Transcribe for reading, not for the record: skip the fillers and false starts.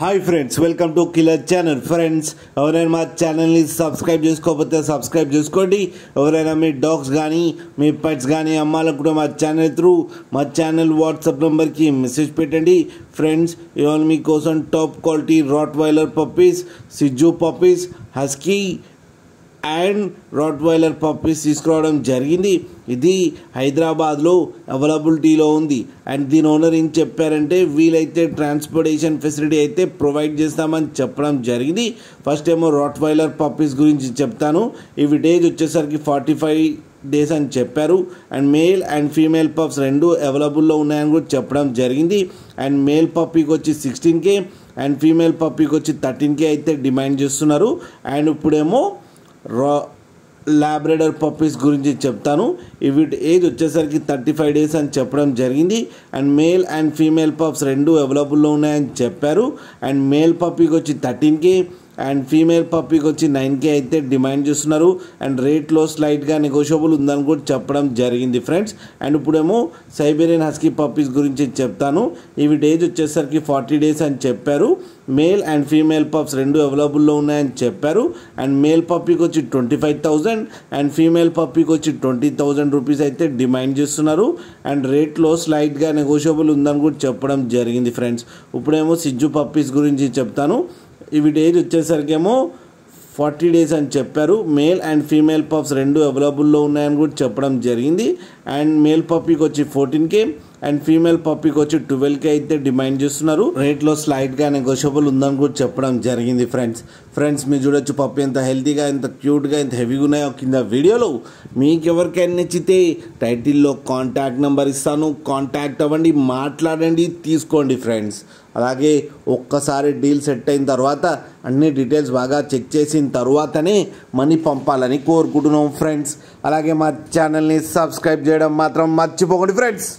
Hi friends, welcome to killer channel. Friends, ఎవరైనా మా ఛానల్ని సబ్స్క్రైబ్ చేసుకోకపోతే సబ్స్క్రైబ్ చేసుకోండి. ఎవరైనా మీ డాగ్స్ కానీ మీ పెట్స్ కానీ అమ్మాలనుకుంటే మా ఛానల్ వాట్సాప్ నెంబర్కి మెసేజ్ పెట్టండి. ఫ్రెండ్స్, ఇవాళ మీకోసం top quality Rottweiler puppies, సిజ్జు puppies, husky and Rottweiler puppies తీసుకురావడం జరిగింది. ఇది హైదరాబాద్లో అవైలబిలిటీలో ఉంది. అండ్ దీని ఓనర్ ఏం చెప్పారంటే, వీలైతే ట్రాన్స్పోర్టేషన్ ఫెసిలిటీ అయితే ప్రొవైడ్ చేస్తామని చెప్పడం జరిగింది. ఫస్ట్ ఏమో రాట్ వైలర్ పప్పీస్ గురించి చెప్తాను. ఇవి డేజ్ వచ్చేసరికి 45 డేస్ అని చెప్పారు. And male and female pups రెండు అవైలబుల్లో ఉన్నాయని కూడా చెప్పడం జరిగింది. అండ్ మేల్ పప్పీకి వచ్చి 16K అండ్ ఫీమేల్ పప్పీకి వచ్చి 13K అయితే డిమాండ్ చేస్తున్నారు. అండ్ ఇప్పుడేమో లాబ్రడర్ పప్పీస్ గురించి చెప్తాను. వీటి ఏజ్ వచ్చేసరికి 35 డేస్ అని చెప్పడం జరిగింది. And male and female pups రెండు అవైలబుల్లో ఉన్నాయని చెప్పారు. అండ్ మేల్ పప్పీకి వచ్చి 13K అండ్ ఫీమేల్ పప్పీకి వచ్చి 9K అయితే డిమాండ్ చేస్తున్నారు. అండ్ రేట్లో స్లైట్గా నెగోషియబుల్ ఉందని కూడా చెప్పడం జరిగింది ఫ్రెండ్స్. అండ్ ఇప్పుడేమో సైబేరియన్ హస్కీ పప్పీస్ గురించి చెప్తాను. ఇవి ఏజ్ వచ్చేసరికి 40 డేస్ అని చెప్పారు. మేల్ అండ్ ఫీమేల్ పప్స్ రెండు అవైలబుల్లో ఉన్నాయని చెప్పారు. అండ్ మేల్ పప్పీకి వచ్చి 25,000 అండ్ ఫీమేల్ పప్పీకి వచ్చి 20,000 రూపీస్ అయితే డిమాండ్ చేస్తున్నారు. అండ్ రేట్లో స్లైట్గా నెగోషియబుల్ ఉందని కూడా చెప్పడం జరిగింది ఫ్రెండ్స్. ఇప్పుడేమో సిజ్జు పప్పీస్ గురించి చెప్తాను. ఇవి ఏజ్ వచ్చేసరికి ఏమో 40 డేస్ అని చెప్పారు. మేల్ అండ్ ఫీమేల్ పప్స్ రెండు అవైలబుల్లో ఉన్నాయని కూడా చెప్పడం జరిగింది. అండ్ మేల్ పప్పీకి వచ్చి 14K అండ్ ఫీమేల్ పప్పీకి వచ్చి 12K అయితే డిమాండ్ చేస్తున్నారు. రేట్లో స్లైట్గా నెగోషియబుల్ ఉందని కూడా చెప్పడం జరిగింది ఫ్రెండ్స్, మీరు చూడొచ్చు పప్పి ఎంత హెల్తీగా, ఎంత క్యూట్గా, ఎంత హెవీగా ఉన్నాయో కింద వీడియోలో. మీకు ఎవరికైనా నచ్చితే టైటిల్లో కాంటాక్ట్ నెంబర్ ఇస్తాను, కాంటాక్ట్ అవ్వండి, మాట్లాడండి, తీసుకోండి ఫ్రెండ్స్. అలాగే ఒక్కసారి డీల్ సెట్ అయిన తర్వాత అన్ని డీటెయిల్స్ బాగా చెక్ చేసిన తర్వాతనే మనీ పంపాలని కోరుకుంటున్నాం ఫ్రెండ్స్. అలాగే మా ఛానల్ని సబ్స్క్రైబ్ చేయడం మాత్రం మర్చిపోకండి ఫ్రెండ్స్.